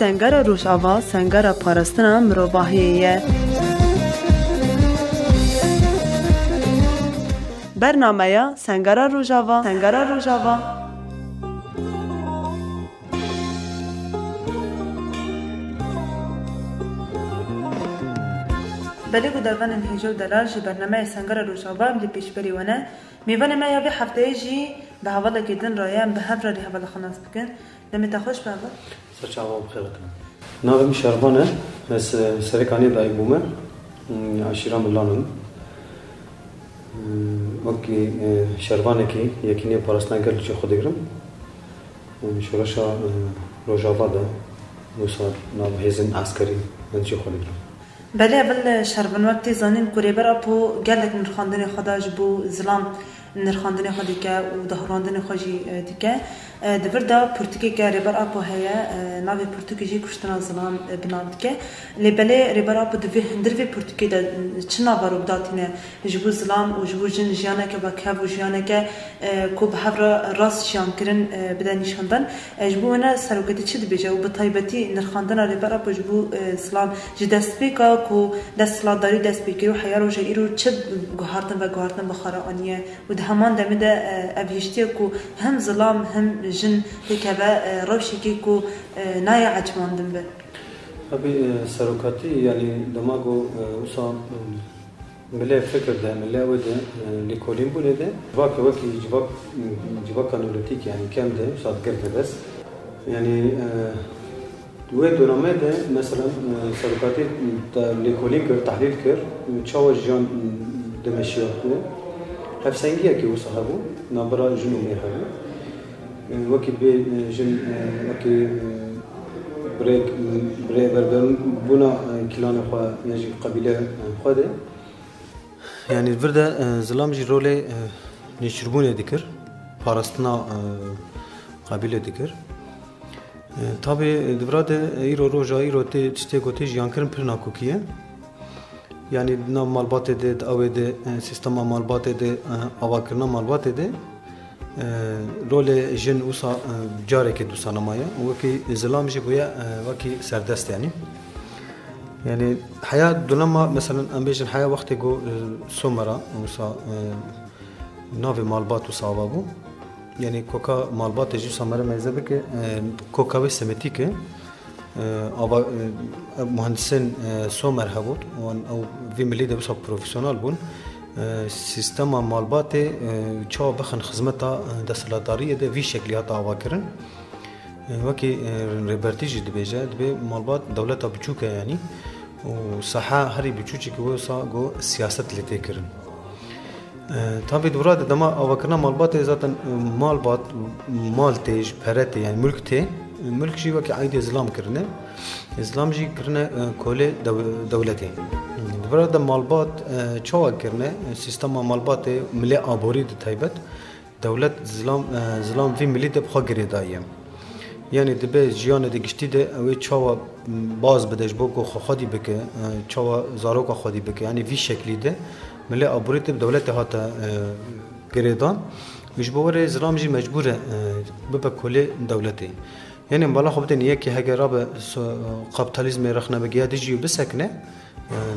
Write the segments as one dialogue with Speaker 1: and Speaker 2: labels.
Speaker 1: Sengera Rojava sengera parastina mirovahiyê ye. Bernameya Sengera Rojava. بله کو درvan هجو دلال جی برنامه سنگرا روجاوا ملی پیشبری ونه میوانه ما یابی هفته جی به حواله کردن رایان به هفته ری حواله خلاص بکن دمت خوش به اول
Speaker 2: سرچاوا بخیر کنم نام شربانه از سرکانی دای بومه عشیرام لانم وکی شربانه کی یکینی پرستانگل چه خود گرم شورشا روجاوا ده وصار نام هزن عسکری من چه خود گرم
Speaker 1: بله اول شربن وقتی زنین کوریبر اپو گلک نرخاندن خداش بو زلام نرخاندن خودی که و دهراندن خودی دیگه دبر دا پرتکی که ریبر اپو هیا ناوی پرتکی جی کشتن زلام بنام دیگه لبله ریبر اپو دوی هندروی پرتکی دا چنا بارو بداتینه جبو زلام و جبو جن جیانه که با کف و جیانه که کو به هفر راست جیان کرن بده نشاندن جبو انا سروکتی چی دبیجه و بطایبتی نرخاندن ریبر اپو جبو زلام جدست بیکا کو دست لاداری دست بگیرو حیار و جایرو چه گوهارتن بخاره آنیه و ده همان دمیده ابهشتی کو هم ظلام هم جن هکبه روشی که کو نای عجماندن به
Speaker 2: ابی سروکاتی یعنی دماغو وصا مله فکر ده مله وده لیکولین بوده ده وکی جواک کانولتیک یعنی کم ده صاد کرده بس یعنی دوی دورامه ده مثلا سروکاتی لیکولین کرد تحلیل کرد چاو جان دمشیات ده هفسنگیه که وصاحبو نبرا جنو میهبو وکی به جن وکی برای بربرون بنا کلان خوا یعنی قبیله خواده یعنی ورده زلام جی رول نشربونه دکر پارستنا قبیله دکر tabi devradı iro roja iro te tişte gote jiyankırın pırna kukiye yani na malbat ede avede sistema malbat ede avakırna malbat ede role jin usa careke dusanamaya vaki zilam ji buya vaki serdest yani hayat dulama mesela ambejin hayat vakti go somara usa navi malbat usa avabu yani koka malbat eci samara mezebe ki koka ve semeti ki ava mühendisin somer havut o vi milli de bisa profesyonel bun sistema malbatı çoğu bakın hizmeta desalatariye de vi şekliyata avakirin vaki rebertici dibece dibe malbat devleta biçuka yani o saha hari biçuçi ki o sa go siyaset letekirin tabi durada dama avakırna malbatı zaten malbat maltej perete yani mülk ji vaki ayda İslam kirne İslam ji kirne kole devleti durada malbat çoğu kirne sistema malbatı milli abori de taybet devlet İslam vi milli de bxagiri dayem yani dibe jiyan de gişti de ve çoğu baz bedej boku xadi beke çoğu zaroka xadi beke yani vi şekli de ملي أبوريت بدولة هاتا قريدان مش بوري زلامجي مجبورة ببكولي دولتي يعني مبالغ خبتني يكي هاجي رابع قابيتاليزم رخنا بجيا ديجي بسكنة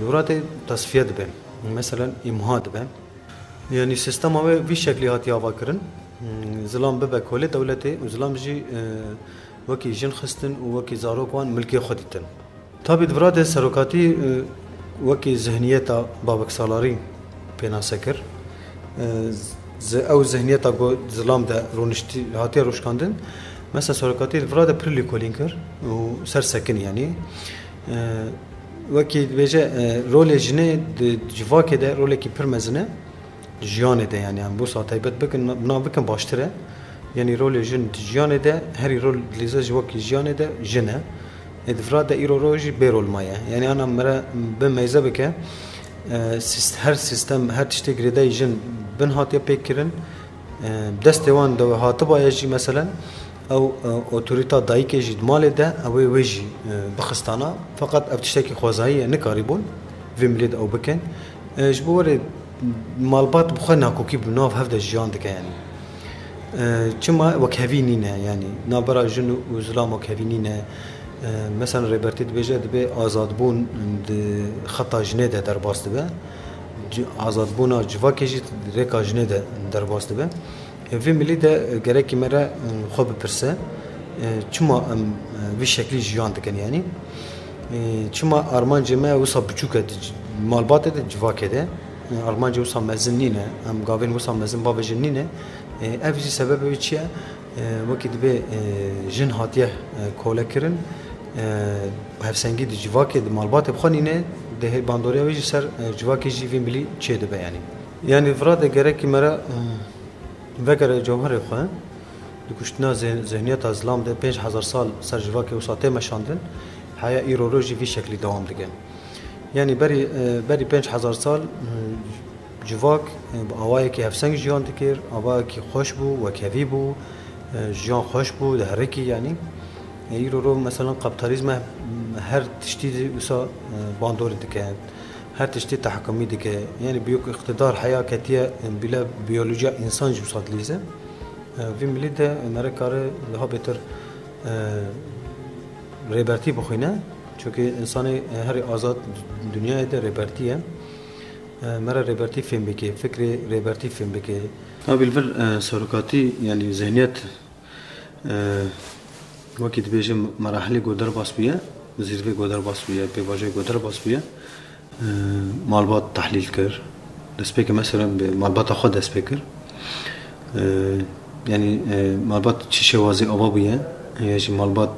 Speaker 2: دوراتي تصفية به مثلا إمهات به يعني سيستم هو في شكل هاتي أفكرن زلام ببكولي دولتي وزلامجي وكي جن خستن وكي زاروكوان ملكي خديتن تابي دوراتي سروكاتي وكي ذهنيتا بابك سالاري بينا سكر او ذهنيتا جو ظلام ده رونشتي هاتي روشكاندن مثلا سركاتي الفراده بريلي كولينكر وسر سكن يعني وكي بيجا رول جني جواك ده رول كي برمزنه جيان ده يعني ام بو ساتيبت بكن بنا بكن باشتره يعني رول جن جيان ده هري رول ليزا جواك جيان ده جنه الفراده ايرو روجي بيرول مايا يعني انا مره بميزه بك هر سيستم هر تشتغل ده جن بن هاتي بيكرن دستوان دو هاتبا يجي مثلا او اوتوريتا دايك يجي مال ده او ويجي بخستانا فقط بتشتكي خوازهيه نكاريبون في مليد او بكن جبور مالبات بخنا كوكي بنوف هفده جيان دك يعني كما وكهفينينا يعني نابرا جن وزلام وكهفينينا مثلا ریبرتی دبیجه دبی آزاد بون خطا جنه ده در باست دبه آزاد بونا جواکی جی ریکا جنه ده در باست دبه وی ملی ده گرکی مرا خوب پرسه چما وی شکلی جیان دکن یعنی چما آرمان جمعه وسا بچوکه مالبات ده جواکی ده آرمان جو وسا مزن نینه ام گاوین وسا مزن باب جن نینه اوی سبب وی چیه وقتی دبی جن هاتیه کوله کرن هفسنگی دی جواکی دی مالبات بخونینه ده باندوری وی سر جواکی جی وی ملی چه ده یعنی فراد گرکی مرا وگر جوهر خواه دکشتنا ذهنیت ازلام ده 5000 سال سر جواکی وساطه مشاندن حیا ایروروجی وی شکلی دوام دیگه یعنی بری 5000 سال جواک آوایی که هفسنگ جیان دکر آوایی که خوش بو و کوی بو جیان خوش بو ده هرکی یعنی ایرورو مثلا قبطالیزم هر تشتی وسا باندور دیگه هر تشتی تحکمی دیگه یعنی بیوک اقتدار حیاتیه بلا بیولوژی انسان جوسات لیزه وی ملی ده مرکاره لها بهتر ریبرتی بخوینه چونکه انسان هر آزاد دنیای ده ریبرتیه مرا ریبرتی فهم بکه فکر ریبرتی فهم بکه بالفعل سرکاتی یعنی ذهنیت وقتی بیشتر مراحل گذر باز بیه زیربه گذر باز بیه پیواژه گذر باز بیه مالبات تحلیل کر دست که مثلا به مالبات خود دست کر یعنی مالبات چه شوازی آوا بیه یا چه مالبات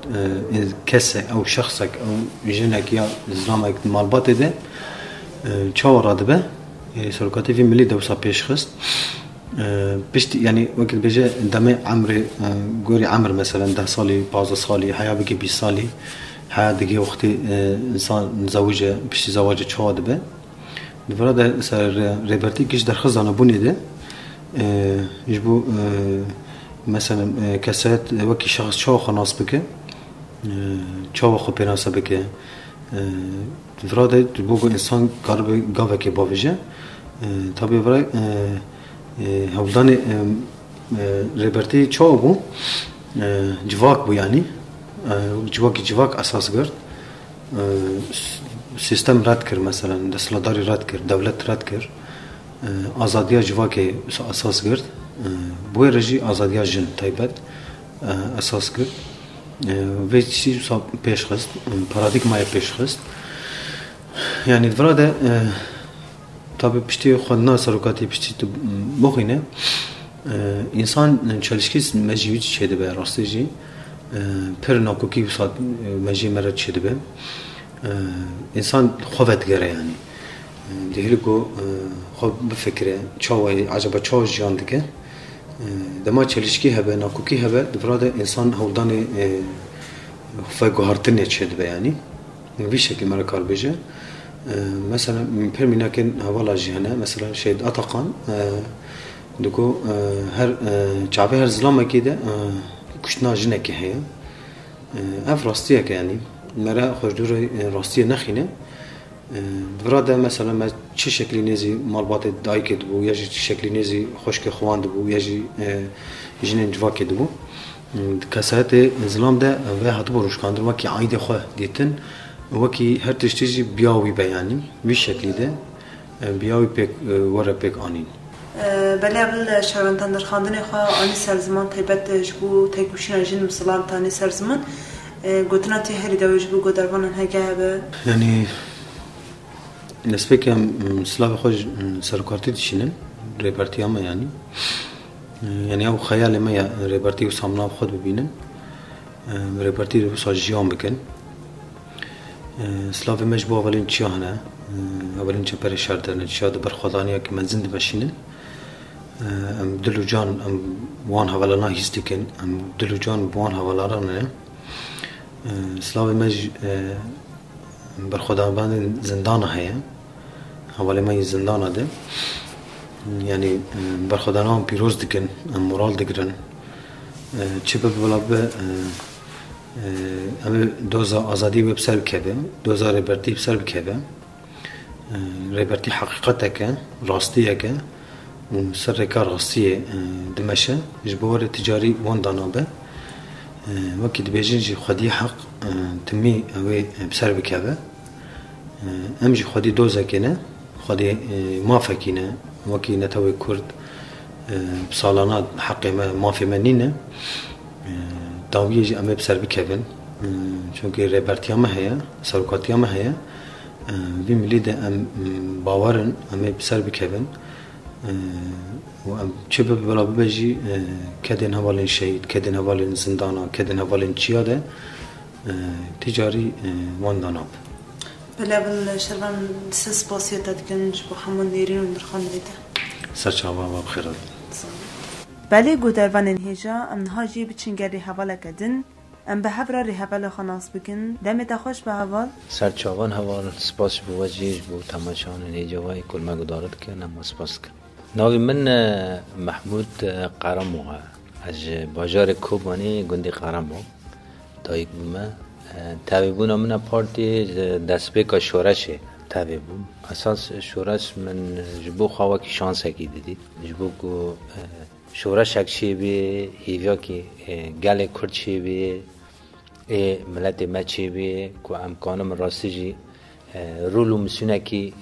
Speaker 2: کس او شخص او جنک یا زلامک مالبات ده چه وراد به سرکاتی فی ملی دوسا پیش خست بشت يعني وقت بيجي دمي عمري قوري عمر مثلا 10 سالي 15 سالي حياة بيجي 20 سالي حياة دقي وقتي انسان مزوجة بشتي زواجة شواد به بفرادة سر ريبرتي كيش در خزانة بني ده يجبو مثلا كسات وكي شخص شو خناص بك شو خو بيناسا بك بفرادة بوجو انسان قرب قاوة بافجة طبيعي برای هولدان ریبرتی چه بو جواک بو یعنی جواک اساس کرد سیستم رد کرد مثلا دستلداری رد کرد دولت رد کرد آزادی جواک اساس کرد بوی رژی آزادی جن تایبت اساس کرد و چیزی پیش خست پارادیگمای پیش خست یعنی دراده tabi pişti خودنا سرکاتی پشتی تو بخینه انسان چالشکیس مجیوی چیده به راستی جی پر ناکوکی وسط مجی مرد چیده به انسان خوفت گره یعنی دیگه کو خوب بفکره چاوی عجبا چاوش جان دیگه دما چالشکی هبه ناکوکی هبه دفراد انسان هولدان فگوهرتنه چیده به یعنی وی شکل مرا کار بشه مثلا پرمینا که حوالا جهنه مثلا شاید اتقان دکو هر چابه هر زلام کیده کشنا جنه که هیا اف راستیه که یعنی مرا خوشدور راستیه نخینه براده مثلا ما چه شکلی نیزی مالبات دای کد بو یا چه شکلی نیزی خوشک خواند بو یا جنین جوا کد بو کسات زلام ده و هاتو بروش کاندر و کی عید خو دیتن وکی هر تشتیجی بیاوی بیانی وی شکلی ده بیاوی پک وره پک آنین
Speaker 1: بله اول شروانتان در خاندن خواه آنی سرزمان تایبت جبو تایکوشین جن مسلام تانی سرزمان گوتنا تی هری دو جبو گودروانن هگه به
Speaker 2: یعنی نسبه که سلاف خوش سرکارتی دشینن ریپارتی هم یعنی او خیال ما ریپارتی و سامنا خود ببینن ریپارتی رو ساجیان بکن سلاف مجبو اولین چی هنه اولین چه پرشار دارن شاید برخوادانیه که من زنده بشینن ام دلو جان ام وان حوالانا هستی کن ام دلو جان وان حوالانا نه سلاف مج برخوادان بند زندان هیا حوالی ما زندان ده یعنی برخوادانان پیروز دکن ام مورال دکرن چه ببلا به اما دوزا آزادی و بسر بکده دوزا ریبرتی بسر بکده ریبرتی حقیقته که راستیه که سر کار راستیه دمشه جبور تجاری وان دانا به وكي دبيجين جي خدي حق تمي أوي بسر بكابة أمجي خدي دوزة كنا خدي مافا كنا وكي نتوي كرد بصالانات حقي ما في منينا داوية جي أمي بسر بكابن چونکه رهبرتیا ما هيا سرکاتیا ما هيا بیم لیده ام باورن ام بسر بکن و ام چه به بلا ببجی کدین حوالین شهید کدین حوالین زندانا کدین حوالین چیاده تجاری وانداناب
Speaker 1: بله بل شربان سس باسیت دکنج با همون نیرین و نرخان لیده
Speaker 2: سرچاوا و بخیرات
Speaker 1: بله گودروان هیجا ام نهاجی بچنگری حواله کدن ام به هفره ریحوال خاناس بکن دمت خوش به حوال
Speaker 3: سرچاوان حوال سپاس بو وجیج بو تماشان نیجوای کل ما گدارد که نم سپاس کن ناوی من محمود قرموها از باجار کوبانی گندی قرمو تایک بومه تابعونا من پارتی دست بیکا شورشه تابعوم اساس شورش من جبو خوا کی شانس کی دیدید جبو کو شورش اکشی بی هیویا کی گل کرچی بی ملت مچی بی کو امکانم راستی جی رولو مسونه کی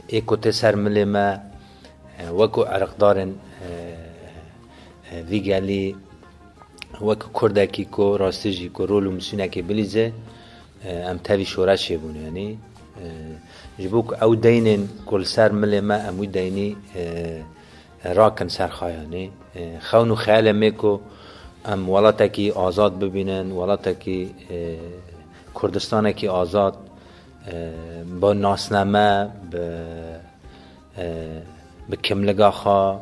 Speaker 3: اکوت سر ملما وکو عرقدارن ویگالی وکو کردکی کو راستی جی کو رولو مسونه کی بلیزه ام تاوی شورشی بونه یعنی جبوک او دینن کل سر ملما اموی دینی راکن سر خایانی خونو خیال میکو ام ولاتکی آزاد ببینن ولاتکی کردستانکی آزاد با ناسنامه به کملگا خوا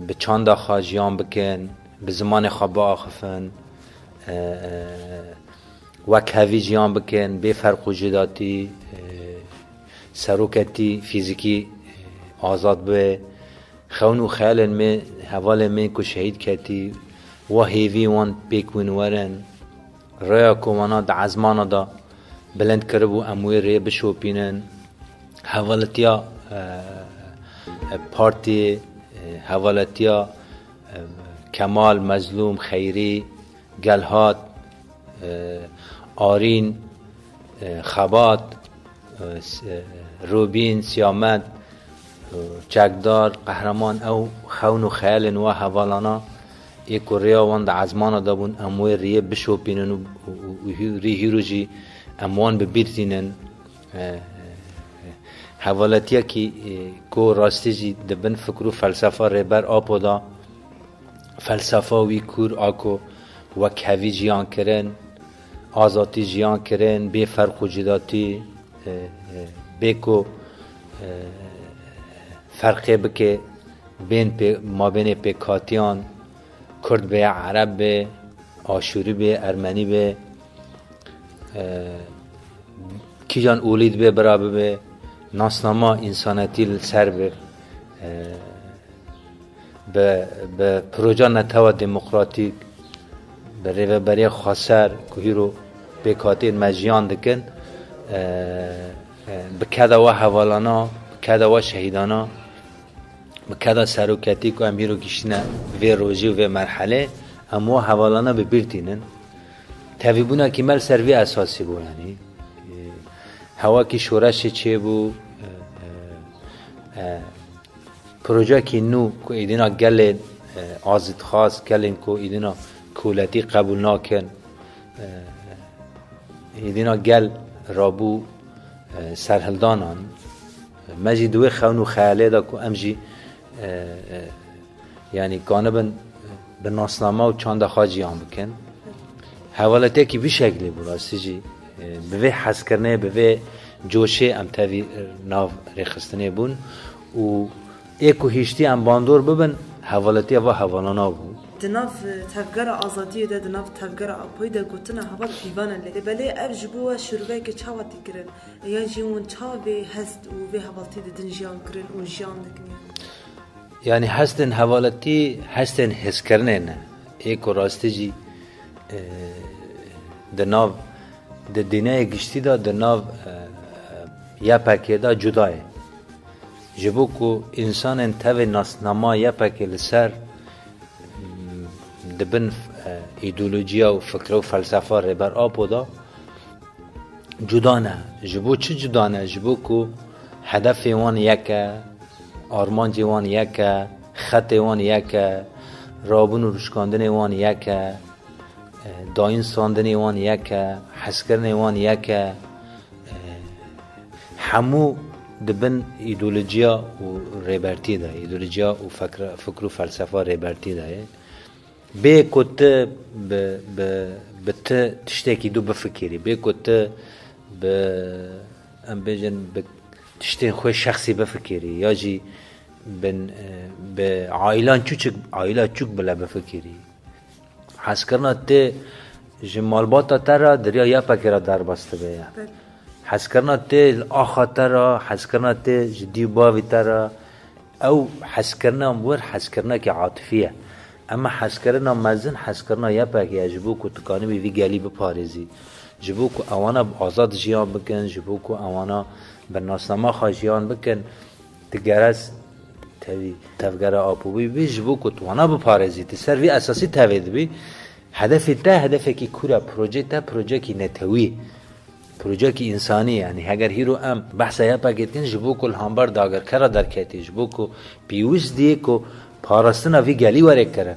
Speaker 3: به چاندا خوا جیان بکن به زمان خوا با آخفن وک هوی جیان بکن به فرق و جداتی سروکتی فیزیکی آزاد به خونو خیال می حوال می کو شهید کتی و هیوی وان بیکون ورن ریا کومانا دا عزمانا دا بلند کربو اموی ری بشوپینن حوالتیا پارتی حوالتیا کمال مظلوم خیری گلهات آرین خبات روبین سیامد چکدار قهرمان او خون و خیال و حوالانا یک ریا وند عزمان دابون اموی ریه بشوپینن و ریهی جی اموان ببیرتینن حوالتیا کی کو راستی جی دبن فکر و فلسفه ریبر آپو دا فلسفه وی کور آکو وک هوی جیان کرن آزادی جیان کرن بی فرق و جداتی بیکو فرقه بکه ما بین پیکاتیان کرد به عرب به آشوری به ارمنی به کی جان اولید به برابر به ناسناما انسانیتی سر به پروژه نتوا دموکراتیک به ریوبری خاصر که رو پیکاتین مجیان دکن به کدا و حوالانا کدا و شهیدانا بکدا سروکتی که امیرو گشتنه و روزی و مرحله اما حوالانا ببیرتینن تاویبونا که مل سروی اساسی بو یعنی هوا که شورش چه بو پروژه که نو که ایدینا گل آزید خاص گلین که ایدینا کولتی قبول ناکن ایدینا گل رابو سرهلدانان مجی دوی خونو خیاله دا که امجی یعنی کانبن به ناسنامه و چانده خواجی هم بکن حوالته که بی شکلی براستی جی به حس کرنه به جوشه ام تاوی ناو ریخستنه بون و ایکو هیشتی ام باندور ببن حوالته و حوالانا بون
Speaker 1: دناف تفجر آزادی ده دناف تفجر آبوی ده گوتنا حوال ایوان لیده بله ارجبو شروعه که چاواتی کرن یا جیون چاوی هست و به حوالتی ده دنجیان کرن و جیان دکنی
Speaker 3: یعنی هستن حوالتی هستن حس کرنه نه ایکو راستی جی دناف ده دینه گشتی دا دناف یا پاکی دا جدای جبو که انسان انتوی ناسنما یا پاکی لسر دبن ایدئولوژیا و فکر و فلسفه ربر آب دا جدا نه. جبو چه جدا نه؟ جبو کو هدف وان یکه، آرمان جوان یکه، خط وان یکه، رابون و رشکاندن وان یکه، داین ساندن وان یکه، حسکرن وان یکه، همو دبن ایدئولوژیا و ریبرتی ده، ایدئولوژیا و فکر و فلسفه ریبرتی ده. به کته به تشتکی دو بفکری، به کته به ام بیجن به تشتین خوی شخصی بفکری، یا جی به عائلان چوک بلا بفکری. حس کرنا ته جمالباتا ترا دریا یا پکرا در بسته بیا. حس کرنا ته آخا ترا، حس کرنا ته جدی باوی ترا، او حس کرنا مور حس کرنا که عاطفیه. اما حس کرنا مزن حس کرنا یا پکی جبو کو تکانی بی گلی بپارزی، جبو کو اوانا آزاد جیان بکن، جبو کو اوانا برناسنامه خواجیان بکن، تگرس تفگر آپوبی بی جبو کو توانا بپارزی، تسروی اساسی توید بی. هدف تا هدف کی کورا پروژه تا پروژه کی نتوی، پروژه کی انسانی. یعنی اگر هیرو ام بحث یا پاکت کن جبو کو الهامبر داگر کرا در کتی، جبو کو پیوز دی کو پاراستن وی گلی وره کرن.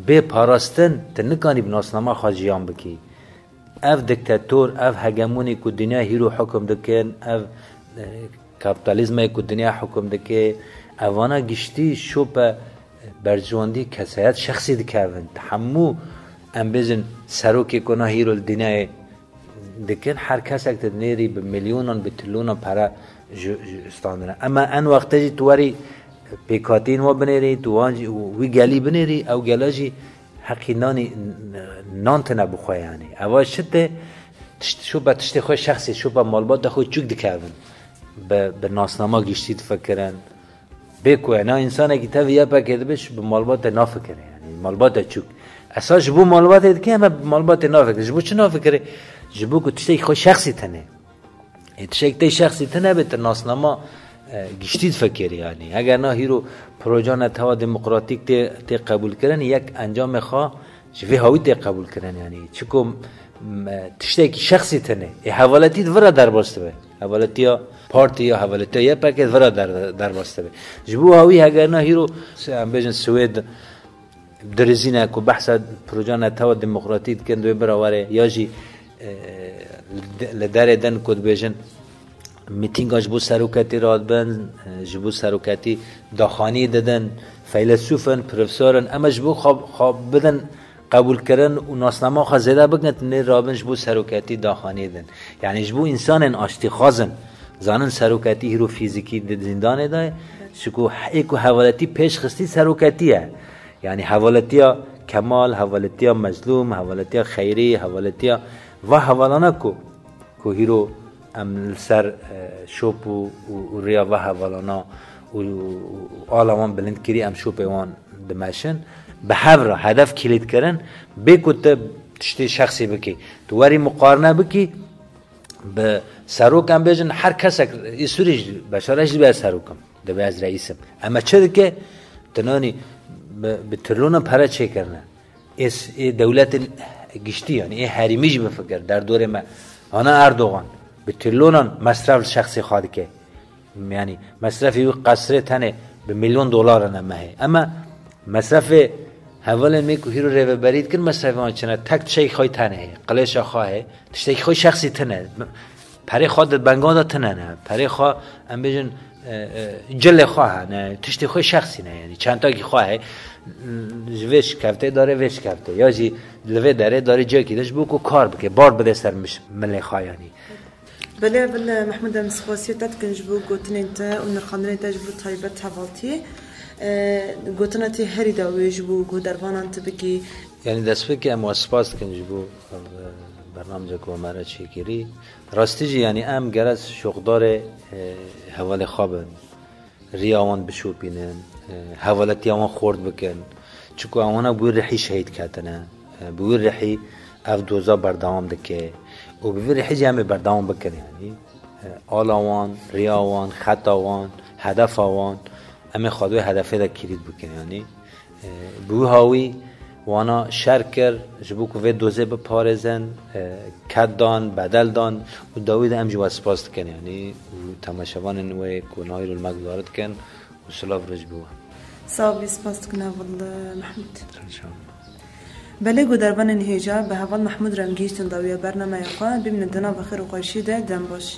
Speaker 3: به پاراستن تنکانی بناسنامه خواجیان بکی. اف دیکتاتور، اف هگمونی کو دنیا هیرو حکم دکن، اف کپیتالیزم کو دنیا حکم دکه، اوانا گشتی شوپ برجواندی کسایت شخصی دکاون. تحمو ام بزن سروکی کنا هیرو دنیا دکن، هر کس اکتر نیری به میلیونان به تریلیونان پرا استاندن. اما ان وقتی تواری پیکاتین و بنیری توانجی وی گلی بنیری او گلاجی حقی نان تنه بخواه. یعنی اول شده شو با تشتی خواه شخصی، شو با مالبات خود چوک دکاون، به ناسنامه گشتی تفکرن بکو. اینا انسان اگه تاوی یا پاکده بش به مالبات نافکره، یعنی مالبات چوک اساس جبو مالبات دکه اما مالبات نافکره. جبو چه نافکره؟ جبو که تشتی خواه شخصی تنه، تشتی شخصی تنه به ناسنامه گشتید فکری. یعنی اگر نه هیرو پروژه تا دموکراتیک تی قبول کردن یک انجام خواه شوی هاوی تی قبول کردن. یعنی چکم تشتی شخصی تنه حوالتی ورا در بسته به، حوالتی یا پارتی یا حوالتی یا پاکت ورا در بسته به. جبو هاوی اگر نه هیرو ام بیشن سوئد درزینه کو بحث پروژه تا دموکراتیک کندوی براوره، یا جی لدار دن کد بیشن میتینگ جبو سروکتی راد بند، جبو سروکتی داخانی دادن، فیلسوفن، پروفسورن، اما جبو خواب بدن قبول کردن و ناسنامه خواه زیده بگنت نه رابن جبو سروکتی داخانی دن. یعنی جبو انسان آشتی خازن زانن سروکتی هیرو فیزیکی زندانه دای، شکو ایکو حوالتی پیش خستی سروکتیه. یعنی حوالتی کمال، حوالتی مظلوم، حوالتی خیری، حوالتی و حوالانه کو هیرو ام سر شوپ و ریا و حوالانا و آلمان بلند کری ام شوپ وان دمشن به هفره هدف کلید کردن بکوت تشتی شخصی بکی تواری مقارنه بکی به سروکم بیشن هر کس سوریش بشارش به سروکم دبی از رئیسم. اما چه که تنانی به ترلون پره چه کرنه اس دولت گشتی، یعنی حریمیش بفکر در دوره ما آنا اردوغان به تریلیون مصرف شخصی خواهد که، یعنی مصرفی قصر تنه به $1,000,000 نمه. اما مصرف حواله میکو هیرو ریو برید کن مصرف آن چنه تک تشی خواهی تنه قلیش خواهی تشتی خواهی شخصی تنه پری خواد بنگان تنه نه پری خواه ام بیشن جل خواه نه تشتی خواهی شخصی نه. یعنی چند تا که خواهی ویش کفته داره ویش کفته یا جی لوه داره جای که داشت بو کار بکه بار بده سر ملی خواه. یعنی
Speaker 1: بله محمود مسخواسیت تکن جبو گوتن انت و نرخاندن انت جبو طایبت حوالتی گوتناتی هری داوی جبو گو دربانان تبکی.
Speaker 3: یعنی دست فکر ام واسپاس کن جبو برنامه کو مرا چی کری راستی جی. یعنی ام گرس شوقدار حواله خوابن ریاوان بشو بینن حوالتی آوان خورد بکن چکو آوانا بوی رحی شهید کتنه بوی رحی اف دوزا بردام دکه و بوی رحی جمع بردام بکن. یعنی آلاوان ریاوان خطاوان هدف آوان اما خواهدوی هدفه دا کلید بکن. یعنی بوی هاوی وانا شرکر جبو که وی دوزه به پارزن کد دان بدل دان و داوید هم جو اسپاس کن یعنی تماشاوان نوی کنای رو المقدارت کن و سلاف رج بوا
Speaker 1: صاحب اسپاس کنه والله محمود بله گودربان نهیجا به حوال محمود رمگیشتن داویه برنامه خواه ببین دنا بخیر و قایشی ده دم باش